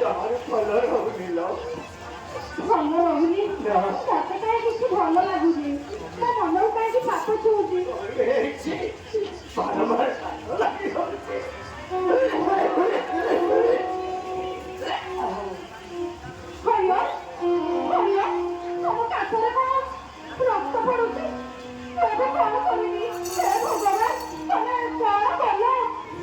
ଜମାରୁ ଭଲ ରହୁନି ଲୋ। ଭଲ ରହୁନି? ମତେ କାହିଁ କିଛି ଭଲ ଲାଗୁନି। ତା ମନକୁ କାହିଁକି ପାପ ଛୁଉଁଛି? ହେଇଛି ବାରମ୍ବାର କାନ୍ଦ ଲାଗି ରହୁଛି। ହରିଅ ହରିଅ ତମ କାଠରେ କଣ ରକ୍ତ ପଡୁଛି? ଏବେ କଣ କରିବି? ହେ ଭଗବାନ ତମେ କଣ କଲ?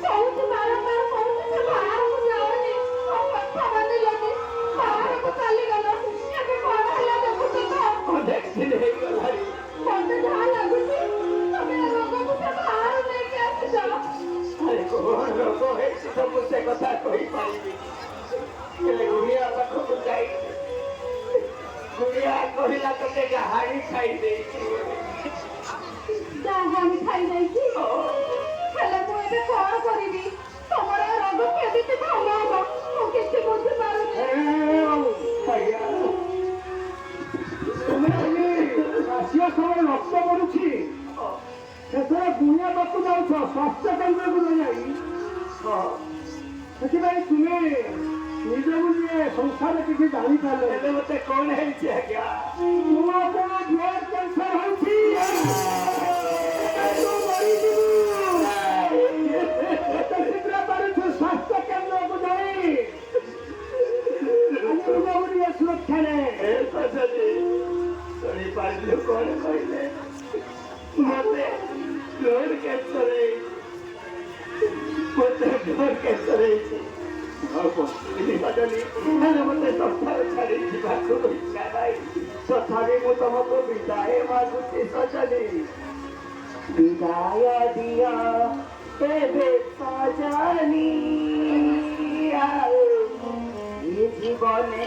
କହୁଛି ବାରମ୍ବାର କହୁଛି ସେ ବାହାରକୁ ଯାଅନି। ଆଉ କଥା ମାନିଲନି, ବାହାରକୁ ଚାଲିଗଲ। ଏବେ କଣ ହେଲା ଦେଖୁଛ ତ? ଅନେକ ଦିନ ହେଇଗଲାଣି। ମତେ ଯାହା ଲାଗୁଛି ତମେ ରୋଗକୁ ସେ ବାହାରୁ ନେଇକି ଆସିଛ। ଆରେ କଣ ରୋଗ ହେଇଛି ତ ମୁଁ ସେ କଥା କହିପାରିବି। ହେଲେ ଗୁଣିଆ ପାଖକୁ ଯାଇଥିଲି। ଗୁଣିଆ କହିଲା ତତେ ଗାହାଡ଼ି ଖାଇଦେଇଛି ବୋଲି। ଗାହାଣି ଖାଇଯାଇଛି? ହେଲେ ମୁଁ ଏବେ କଣ କରିବି? ତମର ଏ ରୋଗ କେମିତି ଭଲ ହବ ମୁଁ କିଛି ବୁଝିପାରୁନି। ଆଜ୍ଞା ତୁମେ ଆସିବା ସମୟରେ ରକ୍ତ ପଡୁଛି, ଶେଷରେ ଗୁଣିଆ ପାଖକୁ ଯାଉଛ ସ୍ୱାସ୍ଥ୍ୟ କେନ୍ଦ୍ରକୁ ନେଇ। ସେଥିପାଇଁ ତୁମେ ନିଜକୁ ଯିଏ ସଂସାରରେ କିଛି ଜାଣିପାରିଲେ। ହେଲେ ମତେ କଣ ହେଇଛି ଆଜ୍ଞା? ତୁମ କଣ ବ୍ଲଡ୍ କ୍ୟାନ୍ସର ହେଉଛି? ତୁ ମରିଯିବୁ। ଏତେ ଶୀଘ୍ର ପାରୁଛୁ ସ୍ୱାସ୍ଥ୍ୟ କେନ୍ଦ୍ରକୁ ଯାଇ ନିଜକୁ ଟିକେ ସୁରକ୍ଷା ନେ। ଶୁଣିପାରିଲୁ କଣ କହିଲେ? ମତେ ବ୍ଲଡ୍ କ୍ୟାନ୍ସର ହେଇଛି। ମତେ ବ୍ଲଡ୍ କ୍ୟାନ୍ସର ହେଇଛି। ହେଲେ ମତେ ସଂସାର ଛାଡି ଯିବାକୁ ଇଚ୍ଛା ନାହିଁ। ତଥାପି ମୁଁ ତମକୁ ବିଦାୟ ମାଗୁଛି ସଜନୀ। ବିଦାୟ ଦିଅ ଏବେ ସଜନୀ। ଆଉ ଏ জীবনে